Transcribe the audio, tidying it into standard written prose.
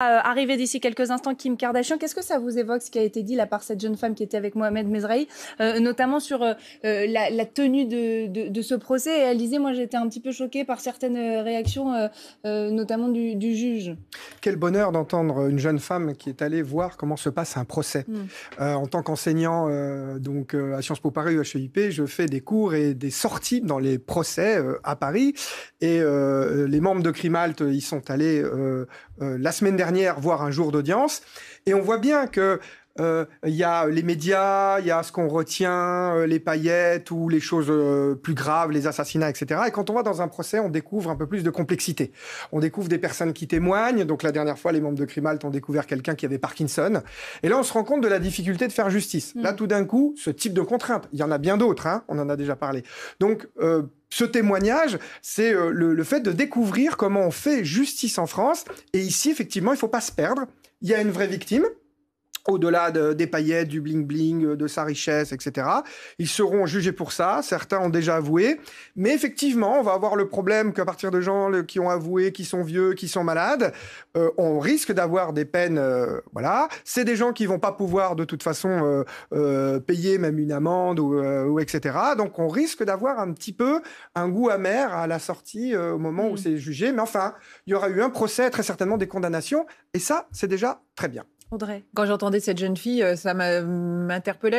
Arriver d'ici quelques instants Kim Kardashian. Qu'est-ce que ça vous évoque, ce qui a été dit là par cette jeune femme qui était avec Mohamed Mezrahi, notamment sur la tenue de ce procès? Et elle disait, moi j'étais un petit peu choquée par certaines réactions, notamment du juge. Quel bonheur d'entendre une jeune femme qui est allée voir comment se passe un procès. En tant qu'enseignant à Sciences Po Paris HEIP, je fais des cours et des sorties dans les procès à Paris. Et les membres de Crimalt, ils sont allés la semaine dernière voir un jour d'audience. Et on voit bien que il y a les médias, il y a ce qu'on retient, les paillettes ou les choses plus graves, les assassinats, etc. Et quand on va dans un procès, on découvre un peu plus de complexité. On découvre des personnes qui témoignent. Donc la dernière fois, les membres de Crimalt ont découvert quelqu'un qui avait Parkinson. Et là, on se rend compte de la difficulté de faire justice. Là, tout d'un coup, ce type de contrainte, il y en a bien d'autres, hein, on en a déjà parlé. Donc, ce témoignage, c'est le fait de découvrir comment on fait justice en France. Et ici, effectivement, il ne faut pas se perdre. Il y a une vraie victime. Au-delà des paillettes, du bling-bling, de sa richesse, etc. Ils seront jugés pour ça. Certains ont déjà avoué. Mais effectivement, on va avoir le problème qu'à partir de gens qui ont avoué, qui sont vieux, qui sont malades, on risque d'avoir des peines. Voilà. C'est des gens qui vont pas pouvoir de toute façon payer même une amende ou etc. Donc on risque d'avoir un petit peu un goût amer à la sortie au moment où c'est jugé. Mais enfin, il y aura eu un procès, très certainement des condamnations. Et ça, c'est déjà très bien. Audrey. Quand j'entendais cette jeune fille, ça m'interpellait.